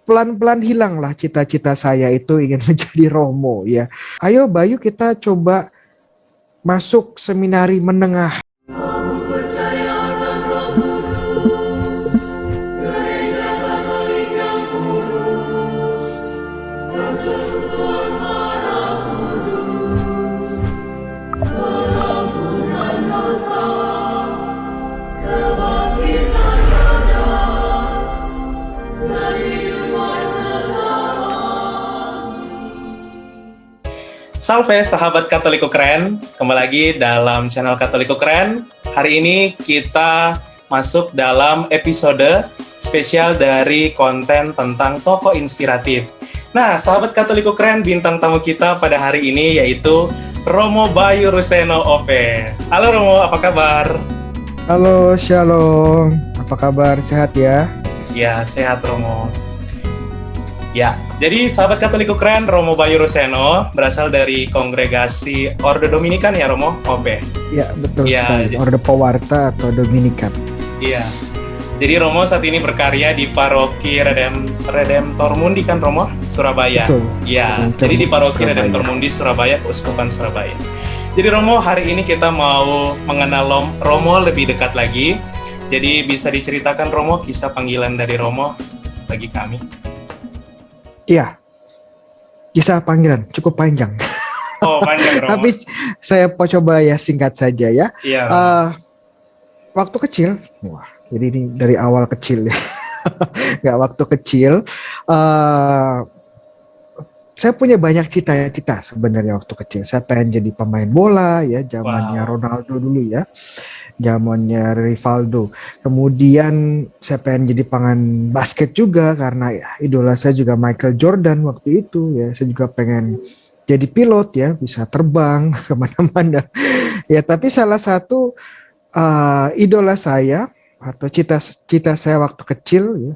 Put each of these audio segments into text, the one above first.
pelan-pelan hilanglah cita-cita saya itu ingin menjadi Romo ya. Ayo Bayu kita coba masuk seminari menengah. Salve sahabat Katoliko Keren, kembali lagi dalam channel Katoliko Keren. Hari ini kita masuk dalam episode spesial dari konten tentang tokoh inspiratif. Nah, sahabat Katoliko Keren, bintang tamu kita pada hari ini yaitu Romo Bayu Ruseno OP. Halo Romo, apa kabar? Halo, Shalom. Apa kabar? Sehat ya? Ya, sehat Romo. Ya, jadi sahabat Katoliko Keren, Romo Bayu Ruseno berasal dari kongregasi Orde Dominikan ya Romo, OP? Ya, betul ya, sekali. Orde Pewarta atau Dominikan. Iya. Jadi Romo saat ini berkarya di Paroki Redemptor Mundi kan Romo, Surabaya. Betul. Iya. Jadi di Paroki Redemptor Mundi Surabaya, Keuskupan Surabaya. Jadi Romo, hari ini kita mau mengenal Romo lebih dekat lagi. Jadi bisa diceritakan Romo kisah panggilan dari Romo bagi kami. Iya, kisah panggilan cukup panjang. Oh, panjang Romo. Tapi saya mau coba ya singkat saja ya. Iya. Waktu kecil, wah, jadi ini dari awal kecil ya. Nggak waktu kecil. Saya punya banyak cita-cita sebenarnya waktu kecil. Saya pengen jadi pemain bola ya, zamannya Ronaldo dulu ya. Zamannya Rivaldo. Kemudian saya pengen jadi pemain basket juga karena ya, idola saya juga Michael Jordan waktu itu ya. Saya juga pengen jadi pilot ya, bisa terbang kemana-mana. Ya, tapi salah satu idola saya atau cita saya waktu kecil ya,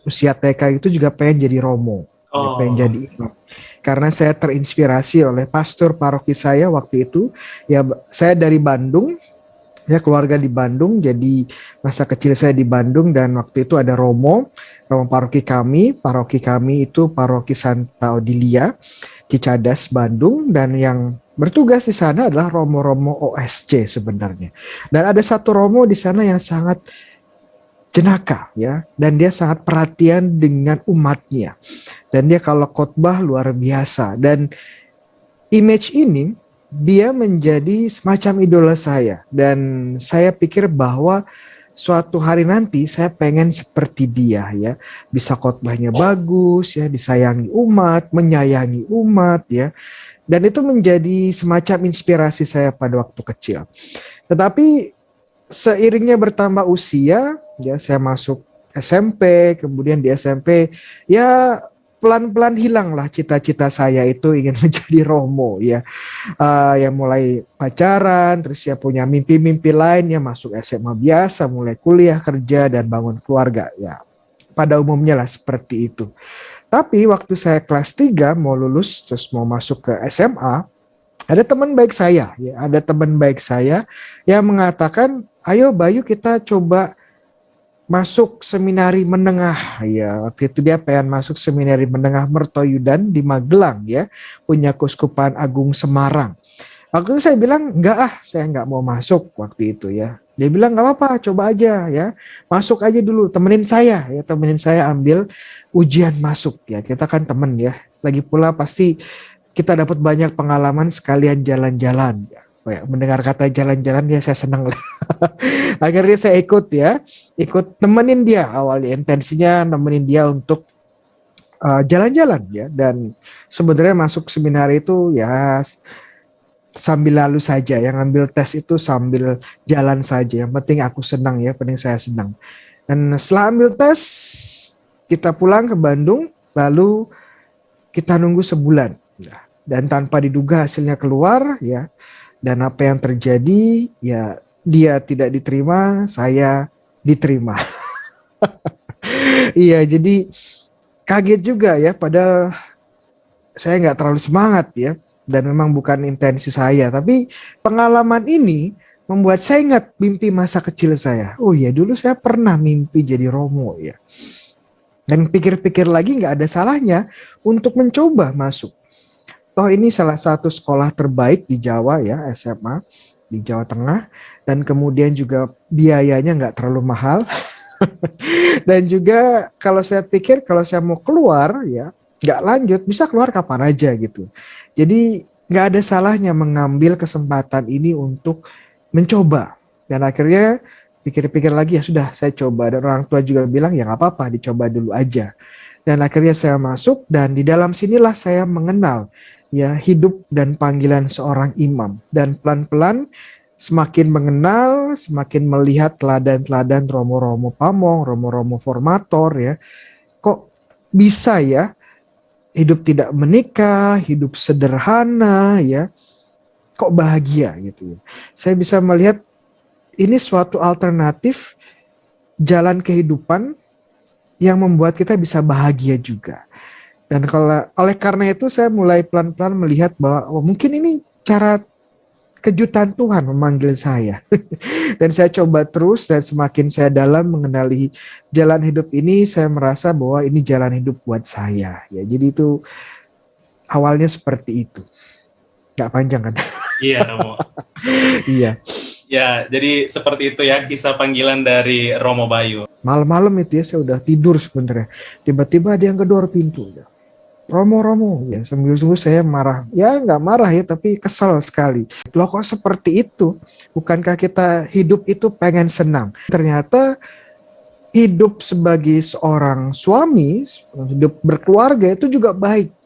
usia TK itu juga pengen jadi Romo. Ya, pengen jadi imam. Karena saya terinspirasi oleh pastor paroki saya waktu itu. Ya, saya dari Bandung. Ya, keluarga di Bandung, jadi masa kecil saya di Bandung dan waktu itu ada Romo paroki kami itu paroki Santa Odilia, Cicadas, Bandung, dan yang bertugas di sana adalah Romo-Romo OSC sebenarnya. Dan ada satu Romo di sana yang sangat jenaka ya, dan dia sangat perhatian dengan umatnya. Dan dia kalau khotbah luar biasa, dan image ini dia menjadi semacam idola saya, dan saya pikir bahwa suatu hari nanti saya pengen seperti dia ya, bisa khotbahnya bagus ya, disayangi umat, menyayangi umat ya, dan itu menjadi semacam inspirasi saya pada waktu kecil. Tetapi seiringnya bertambah usia ya, saya masuk SMP, kemudian di SMP ya pelan-pelan hilanglah cita-cita saya itu ingin menjadi Romo ya. Yang mulai pacaran, terus ya punya mimpi-mimpi lain ya, masuk SMA biasa, mulai kuliah, kerja, dan bangun keluarga ya. Pada umumnya lah seperti itu. Tapi waktu saya kelas 3 mau lulus terus mau masuk ke SMA, ada teman baik saya yang mengatakan, ayo Bayu kita coba masuk seminari menengah ya. Waktu itu dia pengen masuk seminari menengah Mertoyudan di Magelang ya, punya Keuskupan Agung Semarang. Waktu itu saya bilang saya nggak mau masuk waktu itu ya. Dia bilang nggak apa-apa, coba aja ya, masuk aja dulu, temenin saya ambil ujian masuk ya. Kita kan temen ya, lagi pula pasti kita dapat banyak pengalaman sekalian jalan-jalan ya. Mendengar kata jalan-jalan ya saya senang. Akhirnya saya ikut nemenin dia. Awalnya intensinya nemenin dia untuk jalan-jalan ya, dan sebenarnya masuk seminar itu ya sambil lalu saja, yang ngambil tes itu sambil jalan saja, yang penting aku senang ya, penting saya senang. Dan setelah ambil tes kita pulang ke Bandung, lalu kita nunggu sebulan dan tanpa diduga hasilnya keluar ya. Dan apa yang terjadi ya, dia tidak diterima, saya diterima. Iya, jadi kaget juga ya, padahal saya nggak terlalu semangat ya, dan memang bukan intensi saya. Tapi pengalaman ini membuat saya ingat mimpi masa kecil saya. Oh ya, dulu saya pernah mimpi jadi Romo ya. Dan pikir-pikir lagi nggak ada salahnya untuk mencoba masuk. Toh ini salah satu sekolah terbaik di Jawa ya, SMA di Jawa Tengah, dan kemudian juga biayanya nggak terlalu mahal. Dan juga kalau saya pikir kalau saya mau keluar ya nggak lanjut bisa keluar kapan aja gitu. Jadi nggak ada salahnya mengambil kesempatan ini untuk mencoba. Dan akhirnya pikir-pikir lagi ya sudah saya coba, dan orang tua juga bilang ya nggak apa-apa dicoba dulu aja. Dan akhirnya saya masuk, dan di dalam sinilah saya mengenal ya hidup dan panggilan seorang imam, dan pelan-pelan semakin mengenal, semakin melihat teladan-teladan Romo-Romo Pamong, Romo-Romo Formator ya. Kok bisa ya hidup tidak menikah, hidup sederhana ya, kok bahagia gitu ya. Saya bisa melihat ini suatu alternatif jalan kehidupan yang membuat kita bisa bahagia juga. Dan kalau oleh karena itu saya mulai pelan-pelan melihat bahwa mungkin ini cara kejutan Tuhan memanggil saya. Dan saya coba terus, dan semakin saya dalam mengenali jalan hidup ini, saya merasa bahwa ini jalan hidup buat saya. Ya, jadi itu awalnya seperti itu. Gak panjang kan? Iya, Romo. Iya. Ya, jadi seperti itu ya kisah panggilan dari Romo Bayu. Malam-malam itu ya saya udah tidur sebenarnya. Tiba-tiba ada yang gedor pintu. Romo, ya sungguh-sungguh saya marah. Ya nggak marah ya, tapi kesal sekali. Loh kok seperti itu? Bukankah kita hidup itu pengen senang? Ternyata hidup sebagai seorang suami, hidup berkeluarga itu juga baik.